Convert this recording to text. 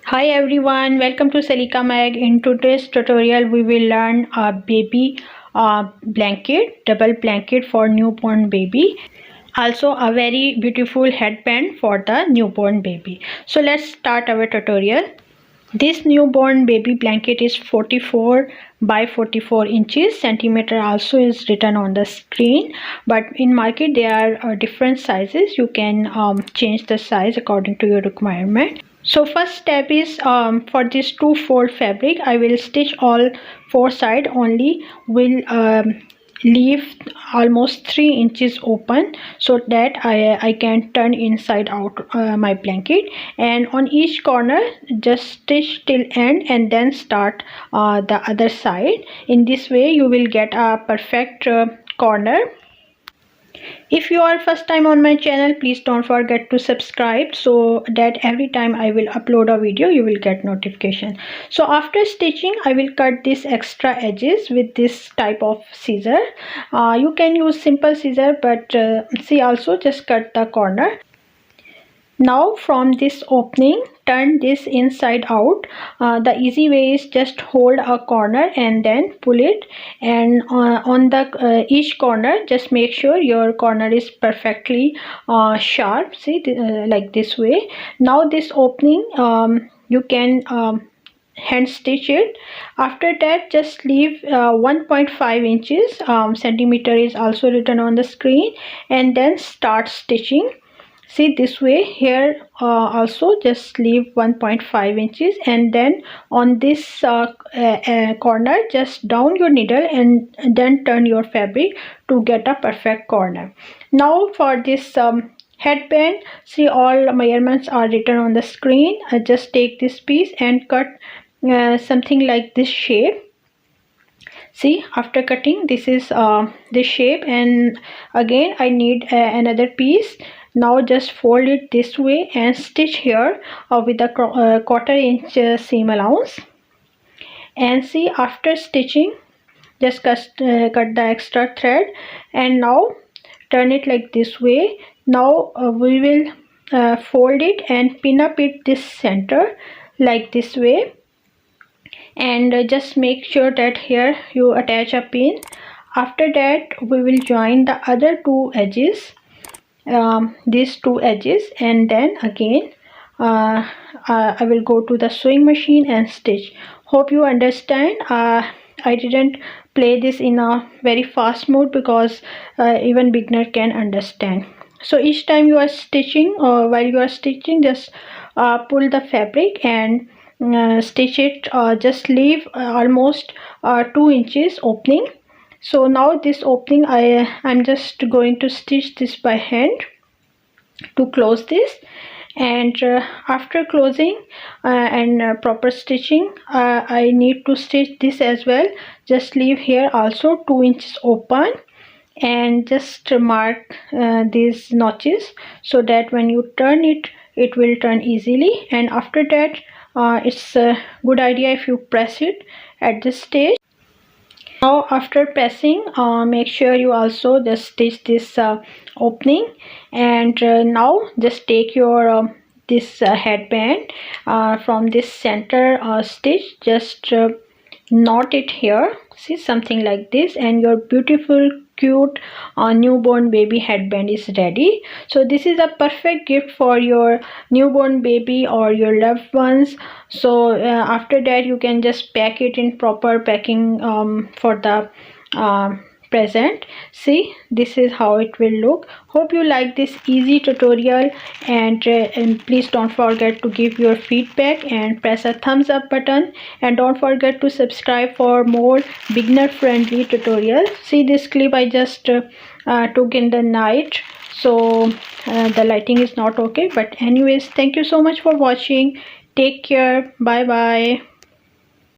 Hi everyone, welcome to Salika Mag. In today's tutorial, we will learn a baby blanket, double blanket for newborn baby. Also a very beautiful headband for the newborn baby. So let's start our tutorial. This newborn baby blanket is 44 by 44 inches. Centimeter also is written on the screen, but in market there are different sizes. You can change the size according to your requirement. So first step is for this 2-fold fabric, I will stitch all four sides only. Will leave almost 3 inches open so that I can turn inside out my blanket, and on each corner just stitch till end and then start the other side. In this way you will get a perfect corner. If you are first time on my channel, please don't forget to subscribe so that every time I will upload a video you will get notification. So after stitching I will cut these extra edges with this type of scissor. You can use simple scissor, but see, also just cut the corner. Now from this opening turn this inside out. The easy way is just hold a corner and then pull it, and on the each corner just make sure your corner is perfectly sharp. See, like this way. Now this opening you can hand stitch it. After that just leave 1.5 inches, centimeter is also written on the screen, and then start stitching. See, this way. Here also just leave 1.5 inches, and then on this corner just down your needle and then turn your fabric to get a perfect corner. Now for this headband, see, all measurements are written on the screen. I just take this piece and cut something like this shape. See, after cutting, this is this shape, and again I need another piece. Now just fold it this way and stitch here with a quarter-inch seam allowance. And see, after stitching just cut the extra thread, and now turn it like this way. Now we will fold it and pin up it this center like this way, and just make sure that here you attach a pin. After that we will join the other two edges, these two edges, and then again I will go to the sewing machine and stitch. Hope you understand. I didn't play this in a very fast mode because even beginner can understand. So each time you are stitching, or while you are stitching, just pull the fabric and stitch it. Just leave almost 2 inches opening. So now this opening I'm just going to stitch this by hand to close this, and after closing and proper stitching, I need to stitch this as well. Just leave here also 2 inches open, and just mark these notches so that when you turn it, it will turn easily. And after that it's a good idea if you press it at this stage. Now after pressing, make sure you also just stitch this opening, and now just take your this headband from this center stitch, just knot it here. See, something like this, and your beautiful cute newborn baby headband is ready. So this is a perfect gift for your newborn baby or your loved ones. So after that you can just pack it in proper packing for the present. See, this is how it will look. Hope you like this easy tutorial, and please don't forget to give your feedback and press a thumbs up button, and don't forget to subscribe for more beginner friendly tutorials. See, this clip I just took in the night, so the lighting is not okay, but anyways, thank you so much for watching. Take care. Bye bye.